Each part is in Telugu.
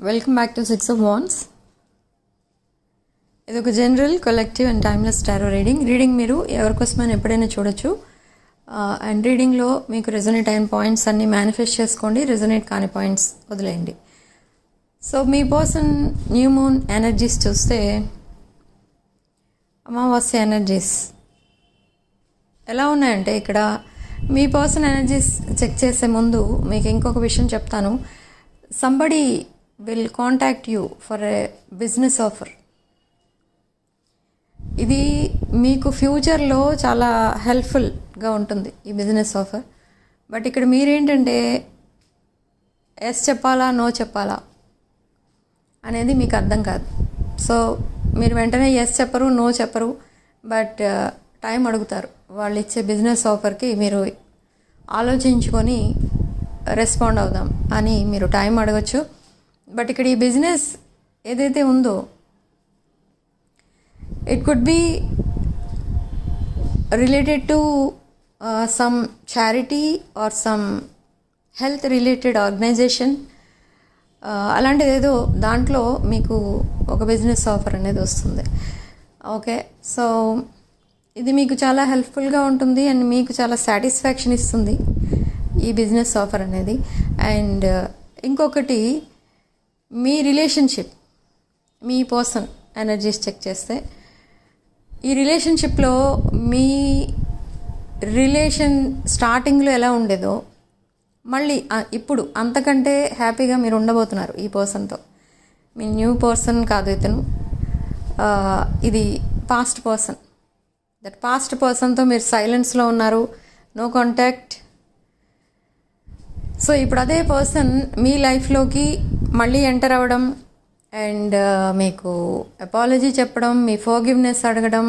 Welcome back to 6 of Wands. ఇది ఒక general collective and timeless tarot reading మీరు ఎవరికోసమైనా ఎప్పుడైనా చూడొచ్చు. అండ్ రీడింగ్లో మీకు రెజొనేట్ అయిన పాయింట్స్ అన్నీ మేనిఫెస్ట్ చేసుకోండి, రెజొనేట్ కాని పాయింట్స్ వదిలేయండి. సో మీ పర్సన్ న్యూ మూన్ ఎనర్జీస్ చూస్తే అమావాస్య ఎనర్జీస్ ఎలా ఉన్నాయంటే, ఇక్కడ మీ పర్సన్ ఎనర్జీస్ చెక్ చేసే ముందు మీకు ఇంకొక విషయం చెప్తాను. Somebody will contact you for a business offer. ఇది మీకు ఫ్యూచర్లో చాలా హెల్ప్ఫుల్గా ఉంటుంది ఈ బిజినెస్ ఆఫర్. బట్ ఇక్కడ మీరేంటంటే ఎస్ చెప్పాలా నో చెప్పాలా అనేది మీకు అర్థం కాదు. సో మీరు వెంటనే ఎస్ చెప్పరు, నో చెప్పరు, బట్ టైం అడుగుతారు. వాళ్ళు ఇచ్చే బిజినెస్ ఆఫర్కి మీరు ఆలోచించుకొని రెస్పాండ్ అవుదాం అని మీరు టైం అడగచ్చు. బట్ ఇక్కడ ఈ బిజినెస్ ఏదైతే ఉందో, it could be related to some charity or some health related organization. అలాంటిది ఏదో దాంట్లో మీకు ఒక బిజినెస్ ఆఫర్ అనేది వస్తుంది. ఓకే, సో ఇది మీకు చాలా హెల్ప్ఫుల్గా ఉంటుంది అండ్ మీకు చాలా సాటిస్ఫాక్షన్ ఇస్తుంది ఈ బిజినెస్ ఆఫర్ అనేది. అండ్ ఇంకొకటి, మీ రిలేషన్షిప్, మీ పర్సన్ ఎనర్జీస్ చెక్ చేస్తే ఈ రిలేషన్షిప్లో మీ రిలేషన్ స్టార్టింగ్లో ఎలా ఉండేదో మళ్ళీ ఇప్పుడు అంతకంటే హ్యాపీగా మీరు ఉండబోతున్నారు ఈ పర్సన్తో. మీ న్యూ పర్సన్ కాదు ఇతను, ఇది పాస్ట్ పర్సన్. దట్ పాస్ట్ పర్సన్తో మీరు సైలెన్స్లో ఉన్నారు, నో కాంటాక్ట్. సో ఇప్పుడు అదే పర్సన్ మీ లైఫ్లోకి మళ్ళీ ఎంటర్ అవ్వడం అండ్ మీకు అపాలజీ చెప్పడం, మీ ఫర్గివ్నెస్ అడగడం,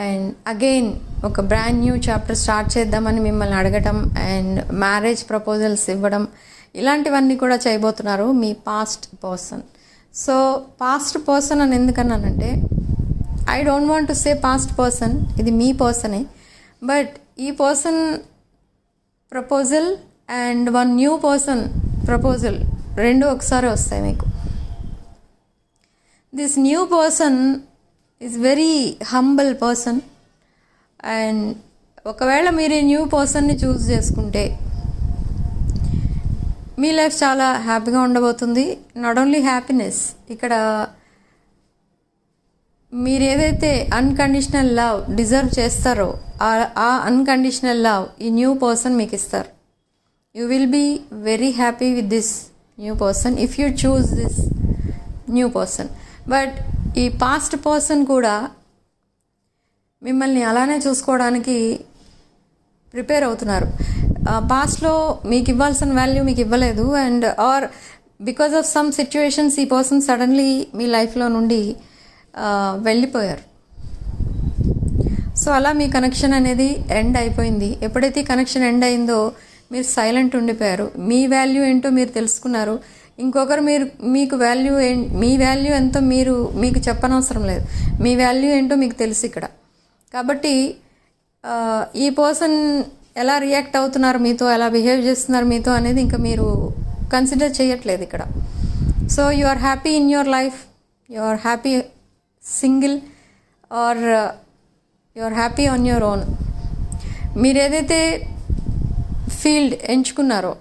అండ్ అగైన్ ఒక బ్రాండ్ న్యూ చాప్టర్ స్టార్ట్ చేద్దామని మిమ్మల్ని అడగటం, అండ్ మ్యారేజ్ ప్రపోజల్స్ ఇవ్వడం, ఇలాంటివన్నీ కూడా చేయబోతున్నారు మీ past person. So past person అని ఎందుకన్నానంటే, I don't want to say past person, ఇది మీ పర్సనే. బట్ ఈ person proposal and one new person proposal రెండు ఒకసారి వస్తాయి మీకు. This new person is very humble person. And ఒకవేళ మీరు ఈ న్యూ పర్సన్ని చూస్ చేసుకుంటే మీ లైఫ్ చాలా హ్యాపీగా ఉండబోతుంది. నాట్ ఓన్లీ హ్యాపీనెస్, ఇక్కడ మీరు ఏదైతే అన్కండిషనల్ లవ్ డిజర్వ్ చేస్తారో ఆ అన్కండిషనల్ లవ్ ఈ న్యూ పర్సన్ మీకు ఇస్తారు. You will be very happy with this new person if you choose this new person. But ఈ పాస్ట్ పర్సన్ కూడా మిమ్మల్ని అలానే చూసుకోవడానికి ప్రిపేర్ అవుతున్నారు. పాస్ట్లో మీకు ఇవ్వాల్సిన వాల్యూ మీకు ఇవ్వలేదు, and or because of some situations ఈ పర్సన్ సడన్లీ మీ లైఫ్లో నుండి వెళ్ళిపోయారు. సో అలా మీ కనెక్షన్ అనేది ఎండ్ అయిపోయింది. ఎప్పుడైతే ఈ కనెక్షన్ ఎండ్ అయిందో మీరు సైలెంట్ ఉండిపోయారు. మీ వాల్యూ ఏంటో మీరు తెలుసుకున్నారు. ఇంకొకరు మీకు మీ వాల్యూ ఎంతో మీకు చెప్పనవసరం లేదు. మీ వాల్యూ ఏంటో మీకు తెలుసు ఇక్కడ. కాబట్టి ఈ పర్సన్ ఎలా రియాక్ట్ అవుతున్నారు మీతో, ఎలా బిహేవ్ చేస్తున్నారు మీతో అనేది ఇంకా మీరు కన్సిడర్ చేయట్లేదు ఇక్కడ. So you are happy in your life, you are happy single or you are happy on your own. మీరు ఏదైతే ఫీల్డ్ ఎంచుకున్నారో,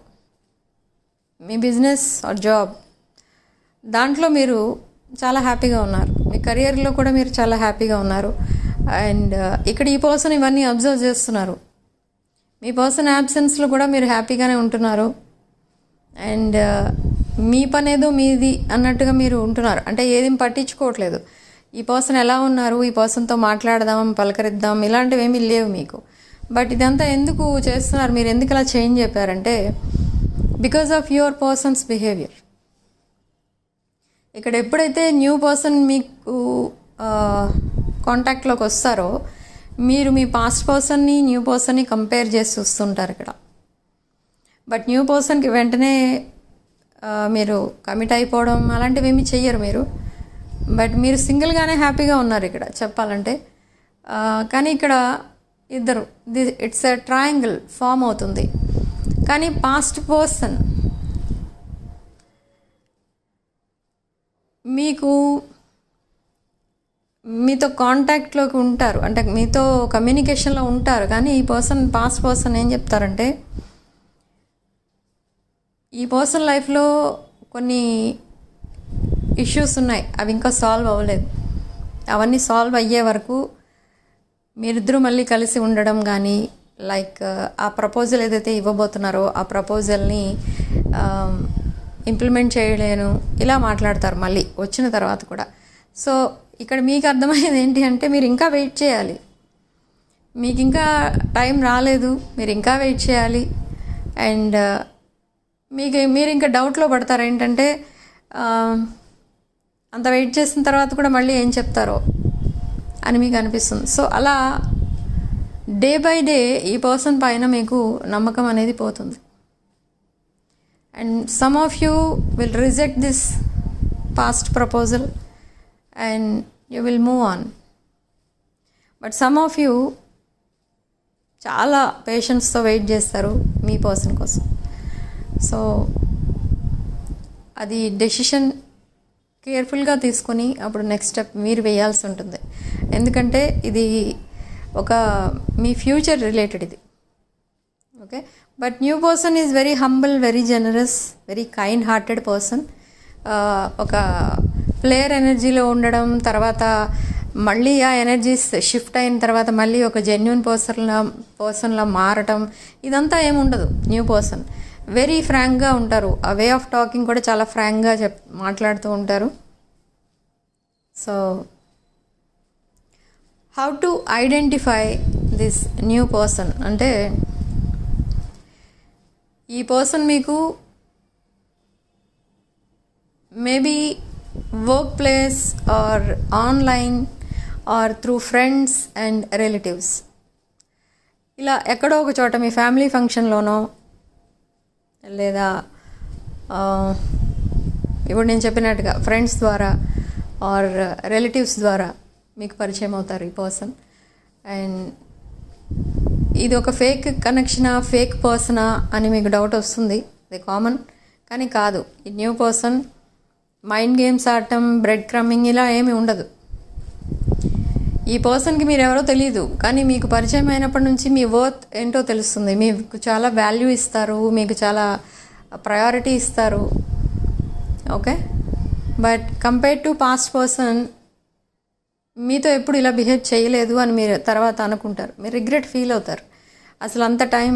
మీ బిజినెస్ ఆర్ జాబ్, దాంట్లో మీరు చాలా హ్యాపీగా ఉన్నారు. మీ కెరియర్లో కూడా మీరు చాలా హ్యాపీగా ఉన్నారు. అండ్ ఇక్కడ ఈ పర్సన్ ఇవన్నీ అబ్జర్వ్ చేస్తున్నారు. మీ పర్సన్ యాబ్సెన్స్లో కూడా మీరు హ్యాపీగానే ఉంటున్నారు. అండ్ మీ పని ఏదో మీది అన్నట్టుగా మీరు ఉంటున్నారు. అంటే ఏదేం పట్టించుకోవట్లేదు. ఈ పర్సన్ ఎలా ఉన్నారు, ఈ పర్సన్తో మాట్లాడదాం, పలకరిద్దాం, ఇలాంటివి ఏమీ లేవు మీకు. బట్ ఇదంతా ఎందుకు చేస్తున్నారు, మీరు ఎందుకు అలా చేంజ్ చెప్పారంటే, because of your persons behaviour. ఇక్కడ ఎప్పుడైతే న్యూ పర్సన్ మీకు కాంటాక్ట్లోకి వస్తారో, మీరు మీ పాస్ట్ పర్సన్ని న్యూ పర్సన్ని కంపేర్ చేసి చూస్తుంటారు ఇక్కడ. బట్ న్యూ పర్సన్కి వెంటనే మీరు కమిట్ అయిపోవడం అలాంటివి ఏమీ చెయ్యరు మీరు. బట్ మీరు సింగిల్గానే హ్యాపీగా ఉన్నారు ఇక్కడ చెప్పాలంటే. కానీ ఇక్కడ ఇద్దరు, ఇట్స్ ఎ ట్రయాంగిల్ ఫామ్ అవుతుంది. కానీ పాస్ట్ పర్సన్ మీకు మీతో కాంటాక్ట్లోకి ఉంటారు, అంటే మీతో కమ్యూనికేషన్లో ఉంటారు. కానీ ఈ పాస్ట్ పర్సన్ ఏం చెప్తారంటే, ఈ పర్సన్ లైఫ్లో కొన్ని ఇష్యూస్ ఉన్నాయి, అవి ఇంకా సాల్వ్ అవ్వలేదు. అవన్నీ సాల్వ్ అయ్యే వరకు మీరిద్దరూ మళ్ళీ కలిసి ఉండడం కానీ, లైక్ ఆ ప్రపోజల్ ఏదైతే ఇవ్వబోతున్నారో ఆ ప్రపోజల్ని ఇంప్లిమెంట్ చేయలేను, ఇలా మాట్లాడతారు మళ్ళీ వచ్చిన తర్వాత కూడా. సో ఇక్కడ మీకు అర్థమయ్యేది ఏంటి అంటే, మీరు ఇంకా వెయిట్ చేయాలి, మీకు ఇంకా టైం రాలేదు, మీరు ఇంకా వెయిట్ చేయాలి. అండ్ మీరు ఇంకా డౌట్లో పడతారు ఏంటంటే, అంత వెయిట్ చేసిన తర్వాత కూడా మళ్ళీ ఏం చెప్తారో అని మీకు అనిపిస్తుంది. సో అలా డే బై డే ఈ పర్సన్ పైన మీకు నమ్మకం అనేది పోతుంది. And some of you will reject this past proposal and you will move on. But some of you చాలా పేషెన్స్తో వెయిట్ చేస్తారు మీ పర్సన్ కోసం. సో అది డెసిషన్ కేర్ఫుల్గా తీసుకొని అప్పుడు నెక్స్ట్ స్టెప్ మీరు వేయాల్సి ఉంటుంది. ఎందుకంటే ఇది ఒక మీ ఫ్యూచర్ రిలేటెడ్ ఇది. Okay, but new person is very humble, very generous, very kind hearted person. ఒక ప్లేయర్ ఎనర్జీలో ఉండడం, తర్వాత మళ్ళీ ఆ ఎనర్జీస్ షిఫ్ట్ అయిన తర్వాత మళ్ళీ ఒక జెన్యున్ పర్సన్లా మారటం, ఇదంతా ఏముండదు. న్యూ పర్సన్ వెరీ ఫ్రాంక్గా ఉంటారు. ఆ వే ఆఫ్ టాకింగ్ కూడా చాలా ఫ్రాంక్గా మాట్లాడుతూ ఉంటారు. So how to identify this new person అంటే, ఈ పర్సన్ మీకు maybe work place or online or through friends and relatives, ఇలా ఎక్కడో ఒక చోట మీ ఫ్యామిలీ ఫంక్షన్లోనో, లేదా ఇప్పుడు నేను చెప్పినట్టుగా ఫ్రెండ్స్ ద్వారా ఆర్ రిలేటివ్స్ ద్వారా మీకు పరిచయం అవుతారు ఈ పర్సన్. అండ్ ఇది ఒక ఫేక్ కనెక్షనా, ఫేక్ పర్సనా అని మీకు డౌట్ వస్తుంది. ఇది కామన్, కానీ కాదు. ఈ న్యూ పర్సన్ మైండ్ గేమ్స్ ఆడటం, బ్రెడ్ క్రమ్మింగ్ ఇలా ఏమీ ఉండదు. ఈ పర్సన్కి మీరు ఎవరో తెలియదు, కానీ మీకు పరిచయం అయినప్పటి నుంచి మీ వర్త్ ఏంటో తెలుస్తుంది. మీకు చాలా వాల్యూ ఇస్తారు, మీకు చాలా ప్రయారిటీ ఇస్తారు. Okay, but compared to past person మీతో ఎప్పుడు ఇలా బిహేవ్ చేయలేదు అని మీరు తర్వాత అనుకుంటారు. మీరు రిగ్రెట్ ఫీల్ అవుతారు. అసలు అంత టైం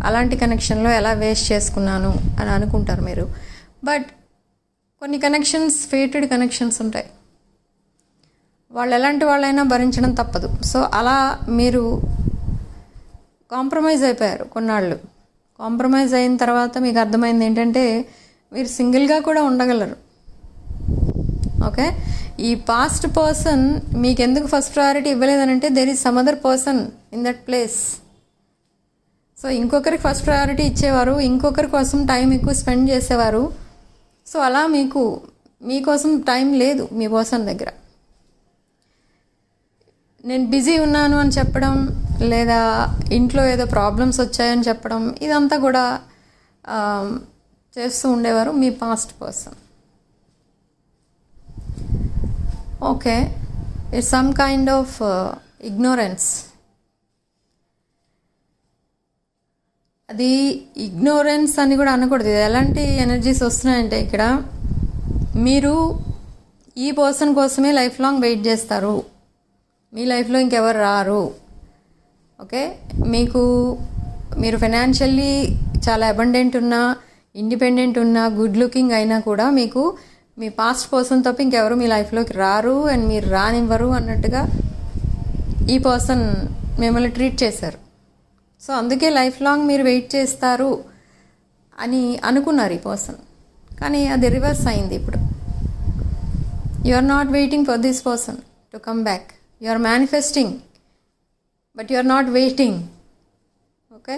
అలాంటి కనెక్షన్లో ఎలా వేస్ట్ చేసుకున్నాను అని అనుకుంటారు మీరు. బట్ కొన్ని కనెక్షన్స్ ఫేటెడ్ కనెక్షన్స్ ఉంటాయి, వాళ్ళు ఎలాంటి వాళ్ళైనా భరించడం తప్పదు. సో అలా మీరు కాంప్రమైజ్ అయిపోయారు కొన్నాళ్ళు. కాంప్రమైజ్ అయిన తర్వాత మీకు అర్థమైంది ఏంటంటే, మీరు సింగిల్గా కూడా ఉండగలరు. ఓకే, ఈ పాస్ట్ పర్సన్ మీకు ఎందుకు ఫస్ట్ ప్రయారిటీ ఇవ్వలేదనంటే, there is some other person in that place. So ఇంకొకరికి ఫస్ట్ ప్రయారిటీ ఇచ్చేవారు, ఇంకొకరి కోసం టైం ఎక్కువ స్పెండ్ చేసేవారు. సో అలా మీకోసం టైం లేదు మీ పర్సన్ దగ్గర. నేను బిజీ ఉన్నాను అని చెప్పడం, లేదా ఇంట్లో ఏదో ప్రాబ్లమ్స్ వచ్చాయని చెప్పడం, ఇదంతా కూడా చేస్తూ ఉండేవారు మీ past person. Okay, it's some kind of ignorance. అది ఇగ్నోరెన్స్ అని కూడా అనకూడదు. ఇది ఎలాంటి ఎనర్జీస్ వస్తున్నాయంటే, ఇక్కడ మీరు ఈ పర్సన్ కోసమే లైఫ్ లాంగ్ వెయిట్ చేస్తారు. మీ లైఫ్లో ఇంకెవరు రారు. ఓకే, మీరు ఫైనాన్షియల్లీ చాలా అబండెంట్ ఉన్నా, ఇండిపెండెంట్ ఉన్నా, గుడ్ లుకింగ్ అయినా కూడా మీకు మీ పాస్ట్ పర్సన్ తప్ప ఇంకెవరు మీ లైఫ్లోకి రారు అండ్ మీరు రానివ్వరు అన్నట్టుగా ఈ పర్సన్ మిమ్మల్ని ట్రీట్ చేశారు. సో అందుకే లైఫ్ లాంగ్ మీరు వెయిట్ చేస్తారు అని అనుకున్నారు ఈ పర్సన్. కానీ అది రివర్స్ అయింది ఇప్పుడు. You are not waiting for this person to come back. You are manifesting, but you are not waiting. Okay,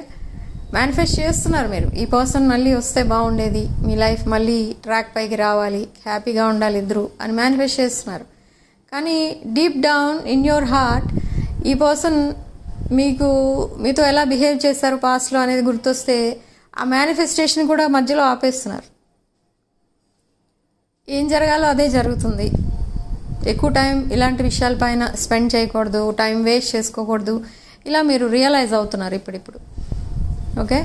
manifest చేస్తున్నారు మీరు, ఈ పర్సన్ మళ్ళీ వస్తే బాగుండేది, మీ లైఫ్ మళ్ళీ ట్రాక్ పైకి రావాలి, హ్యాపీగా ఉండాలి ఇద్దరు అని మేనిఫెస్ట్ చేస్తున్నారు. కానీ deep down in your heart ఈ పర్సన్ మీతో ఎలా బిహేవ్ చేశారు పాస్ట్లో అనేది గుర్తొస్తే ఆ మేనిఫెస్టేషన్ కూడా మధ్యలో ఆపేస్తున్నారు. ఏం జరగాలో అదే జరుగుతుంది. ఎక్కువ టైం ఇలాంటి విషయాలపైన స్పెండ్ చేయకూడదు, టైం వేస్ట్ చేసుకోకూడదు, ఇలా మీరు రియలైజ్ అవుతున్నారు ఇప్పుడిప్పుడు. ఓకే,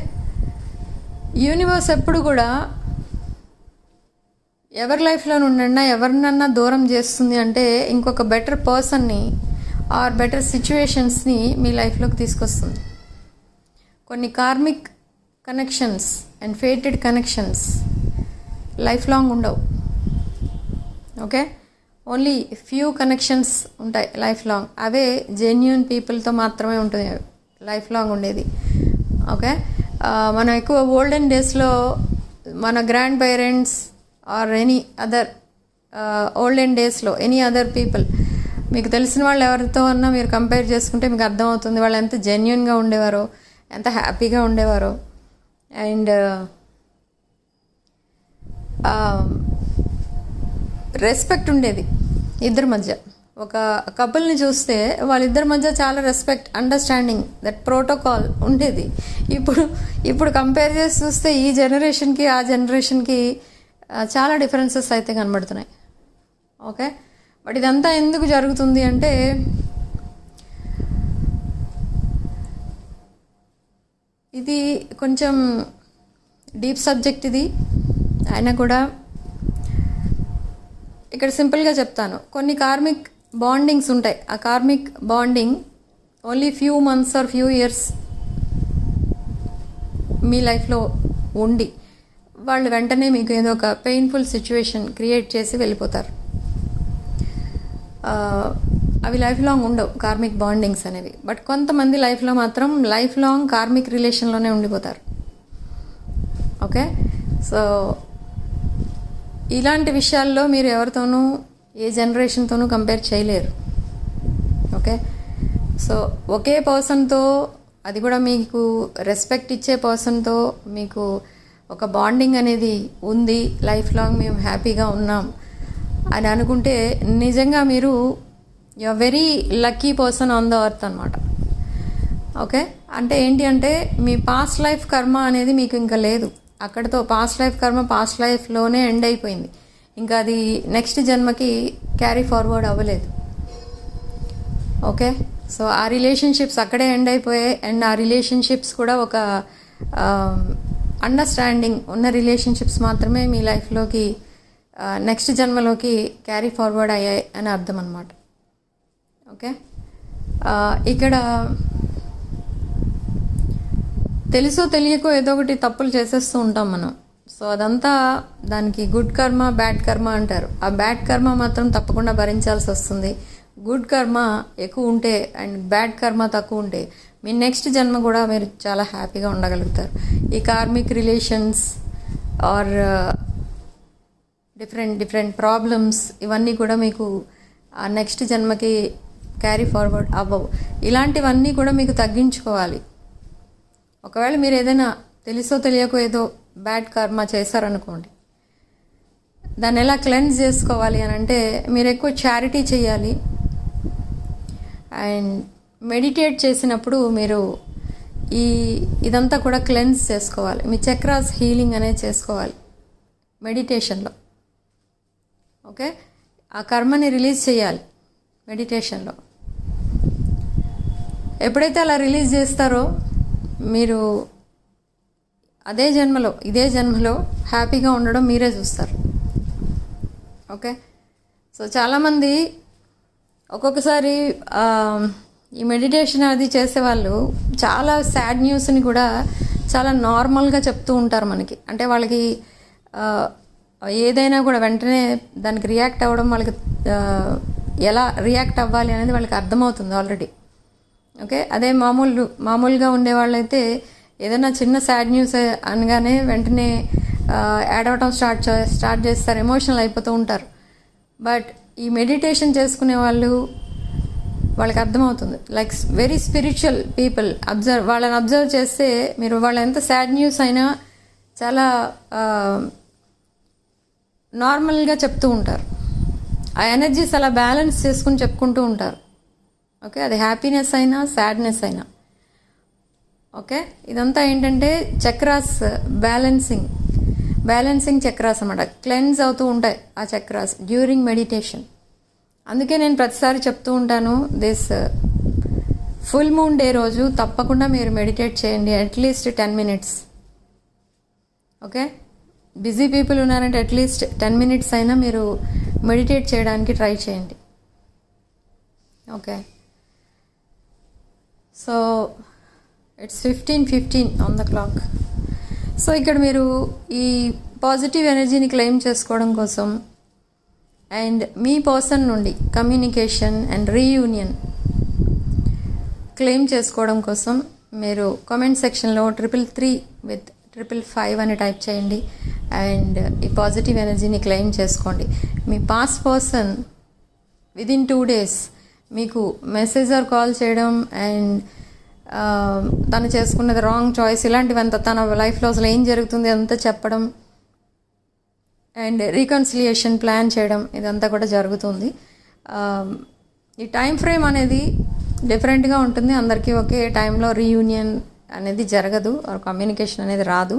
యూనివర్స్ ఎప్పుడు కూడా ఎవరి లైఫ్లో నుండన్నా ఎవరినన్నా దూరం చేస్తుంది అంటే ఇంకొక బెటర్ పర్సన్ని ఆర్ బెటర్ సిచ్యువేషన్స్ని మీ లైఫ్లోకి తీసుకొస్తుంది. కొన్ని karmic connections and fated connections life long ఉండవు. ఓకే, ఓన్లీ ఫ్యూ కనెక్షన్స్ ఉంటాయి లైఫ్ లాంగ్. అవే జెన్యూన్ పీపుల్తో మాత్రమే ఉంటుంది లైఫ్ లాంగ్ ఉండేది. ఓకే, మనం ఎక్కువ ఓల్డెన్ డేస్లో మన grand parents or any other olden డేస్లో ఎనీ అదర్ పీపుల్, మీకు తెలిసిన వాళ్ళు ఎవరితో అన్నా మీరు కంపేర్ చేసుకుంటే మీకు అర్థమవుతుంది వాళ్ళు ఎంత జెన్యూన్గా ఉండేవారో, ఎంత హ్యాపీగా ఉండేవారో. అండ్ రెస్పెక్ట్ ఉండేది ఇద్దరి మధ్య. ఒక కపుల్ని చూస్తే వాళ్ళిద్దరి మధ్య చాలా రెస్పెక్ట్, అండర్స్టాండింగ్, దట్ ప్రోటోకాల్ ఉండేది. ఇప్పుడు కంపేర్ చేసి చూస్తే ఈ జనరేషన్కి ఆ జనరేషన్కి చాలా డిఫరెన్సెస్ అయితే కనబడుతున్నాయి. ఓకే, బట్ ఇదంతా ఎందుకు జరుగుతుంది అంటే ఇది కొంచెం డీప్ సబ్జెక్ట్ ఇది. అయినా కూడా ఇక్కడ సింపుల్గా చెప్తాను. కొన్ని కార్మిక్ బాండింగ్స్ ఉంటాయి. ఆ karmic bonding only few months or few years మీ లైఫ్లో ఉండి వాళ్ళు వెంటనే మీకు ఏదో ఒక పెయిన్ఫుల్ సిచ్యువేషన్ క్రియేట్ చేసి వెళ్ళిపోతారు. అవి లైఫ్ లాంగ్ ఉండవు కార్మిక్ బాండింగ్స్ అనేవి. బట్ కొంతమంది లైఫ్లో మాత్రం లైఫ్ లాంగ్ కార్మిక్ రిలేషన్లోనే ఉండిపోతారు. ఓకే, సో ఇలాంటి విషయాల్లో మీరు ఎవరితోనూ ఏ జనరేషన్తోనూ కంపేర్ చేయలేరు. ఓకే, సో ఒకే పర్సన్తో, అది కూడా మీకు రెస్పెక్ట్ ఇచ్చే పర్సన్తో మీకు ఒక బాండింగ్ అనేది ఉంది, లైఫ్ లాంగ్ మేము హ్యాపీగా ఉన్నాం అని అనుకుంటే నిజంగా మీరు you very lucky person on the earth అనమాట. ఓకే, అంటే ఏంటి అంటే మీ పాస్ట్ లైఫ్ కర్మ అనేది మీకు ఇంకా లేదు. అక్కడితో పాస్ట్ లైఫ్ కర్మ పాస్ట్ లైఫ్లోనే ఎండ్ అయిపోయింది. ఇంకా అది నెక్స్ట్ జన్మకి క్యారీ ఫార్వర్డ్ అవ్వలేదు. ఓకే, సో ఆ రిలేషన్షిప్స్ అక్కడే ఎండ్ అయిపోయాయి. అండ్ ఆ రిలేషన్షిప్స్ కూడా ఒక అండర్స్టాండింగ్ ఉన్న రిలేషన్షిప్స్ మాత్రమే మీ లైఫ్లోకి నెక్స్ట్ జన్మలోకి క్యారీ ఫార్వర్డ్ అయ్యాయి అని అర్థం అన్నమాట. ఓకే, ఇక్కడ తెలుసో తెలియకో ఏదో ఒకటి తప్పులు చేసేస్తూ ఉంటాం మనం. సో అదంతా దానికి గుడ్ కర్మ బ్యాడ్ కర్మ అంటారు. ఆ బ్యాడ్ కర్మ మాత్రం తప్పకుండా భరించాల్సి వస్తుంది. గుడ్ కర్మ ఎక్కువ ఉంటే అండ్ బ్యాడ్ కర్మ తక్కువ ఉంటే మీ నెక్స్ట్ జన్మ కూడా మీరు చాలా హ్యాపీగా ఉండగలుగుతారు. ఈ karmic relations or different problems ఇవన్నీ కూడా మీకు ఆ నెక్స్ట్ జన్మకి క్యారీ ఫార్వర్డ్ అవ్వవు. ఇలాంటివన్నీ కూడా మీకు తగ్గించుకోవాలి. ఒకవేళ మీరు ఏదైనా తెలుసో తెలియకో ఏదో బ్యాడ్ కర్మ చేశారనుకోండి, దాన్ని ఎలా క్లెన్స్ చేసుకోవాలి అని అంటే మీరు ఎక్కువ చారిటీ చేయాలి. అండ్ మెడిటేట్ చేసినప్పుడు మీరు ఇదంతా కూడా క్లెన్స్ చేసుకోవాలి. మీ చక్రాస్ హీలింగ్ అనేది చేసుకోవాలి మెడిటేషన్లో. ఓకే, ఆ కర్మని రిలీజ్ చేయాలి మెడిటేషన్లో. ఎప్పుడైతే అలా రిలీజ్ చేస్తారో మీరు ఇదే జన్మలో హ్యాపీగా ఉండడం మీరే చూస్తారు. ఓకే, సో చాలామంది ఒక్కొక్కసారి ఈ మెడిటేషన్ అది చేసేవాళ్ళు చాలా సాడ్ న్యూస్ని కూడా చాలా నార్మల్గా చెప్తూ ఉంటారు మనకి. అంటే వాళ్ళకి ఏదైనా కూడా వెంటనే దానికి రియాక్ట్ అవ్వడం, వాళ్ళకి ఎలా రియాక్ట్ అవ్వాలి అనేది వాళ్ళకి అర్థమవుతుంది ఆల్రెడీ. ఓకే, అదే మామూలుగా ఉండేవాళ్ళైతే ఏదైనా చిన్న సాడ్ న్యూస్ అనగానే వెంటనే ఏడవటం స్టార్ట్ చేస్తారు, ఎమోషనల్ అయిపోతూ ఉంటారు. బట్ ఈ మెడిటేషన్ చేసుకునే వాళ్ళకి అర్థమవుతుంది. లైక్ వెరీ స్పిరిచువల్ పీపుల్ వాళ్ళని అబ్జర్వ్ చేస్తే మీరు వాళ్ళ ఎంత సాడ్ న్యూస్ అయినా చాలా నార్మల్గా చెప్తూ ఉంటారు. ఆ ఎనర్జీస్ అలా బ్యాలెన్స్ చేసుకుని చెప్పుకుంటూ ఉంటారు. ఓకే, అది హ్యాపీనెస్ అయినా సాడ్నెస్ అయినా. ఓకే, ఇదంతా ఏంటంటే చక్రాస్ బ్యాలెన్సింగ్. బ్యాలెన్సింగ్ చక్రాస్ అన్నమాట. క్లెన్స్ అవుతూ ఉంటాయి ఆ చక్రాస్ డ్యూరింగ్ మెడిటేషన్. అందుకే నేను ప్రతిసారి చెప్తూ ఉంటాను, దిస్ ఫుల్ మూన్ డే రోజు తప్పకుండా మీరు మెడిటేట్ చేయండి at least 10 minutes. Okay, busy people ఉన్నారంటే అట్లీస్ట్ 10 minutes అయినా మీరు మెడిటేట్ చేయడానికి ట్రై చేయండి. Okay, so it's 15:15 on the clock. So ఇక్కడ మీరు ఈ పాజిటివ్ ఎనర్జీని క్లెయిమ్ చేసుకోవడం కోసం అండ్ మీ పర్సన్ నుండి కమ్యూనికేషన్ అండ్ రీయూనియన్ క్లెయిమ్ చేసుకోవడం కోసం మీరు కామెంట్ సెక్షన్లో 333 with 555 అని టైప్ చేయండి అండ్ ఈ పాజిటివ్ ఎనర్జీని క్లెయిమ్ చేసుకోండి. మీ పాస్ట్ పర్సన్ విదిన్ 2 days మీకు మెసేజ్ ఆర్ కాల్ చేయడం అండ్ తను చేసుకున్నది రాంగ్ చాయిస్ ఇలాంటివంతా, తన లైఫ్లో అసలు ఏం జరుగుతుంది అంతా చెప్పడం అండ్ రీకన్సిలియేషన్ ప్లాన్ చేయడం, ఇదంతా కూడా జరుగుతుంది. ఈ టైం ఫ్రేమ్ అనేది డిఫరెంట్గా ఉంటుంది. అందరికీ ఒకే టైంలో రీయూనియన్ అనేది జరగదు, కమ్యూనికేషన్ అనేది రాదు.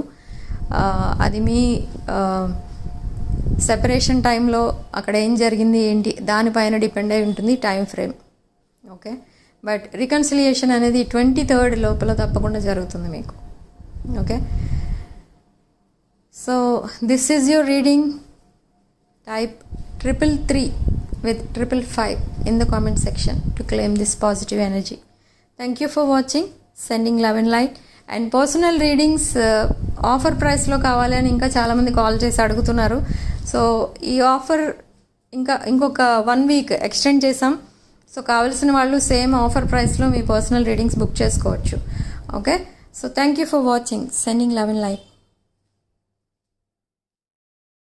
అది మీ సెపరేషన్ టైంలో అక్కడ ఏం జరిగింది ఏంటి దానిపైన డిపెండ్ అయి ఉంటుంది time frame. Okay, but reconciliation అనేది 23rd లోపల తప్పకుండా జరుగుతుంది మీకు. Okay, so this is your reading. Type 333 with 555 in the comment section to claim this positive energy. Thank you for watching. Sending love and light. And personal readings offer ప్రైస్లో కావాలి అని ఇంకా చాలామంది కాల్ చేసి అడుగుతున్నారు. సో ఈ ఆఫర్ ఇంకొక 1 week ఎక్స్టెండ్ చేసాం. సో కావాల్సిన వాళ్ళు సేమ్ ఆఫర్ ప్రైస్లో మీ పర్సనల్ రీడింగ్స్ బుక్ చేసుకోవచ్చు. Okay, so thank you for watching. Sending love and light.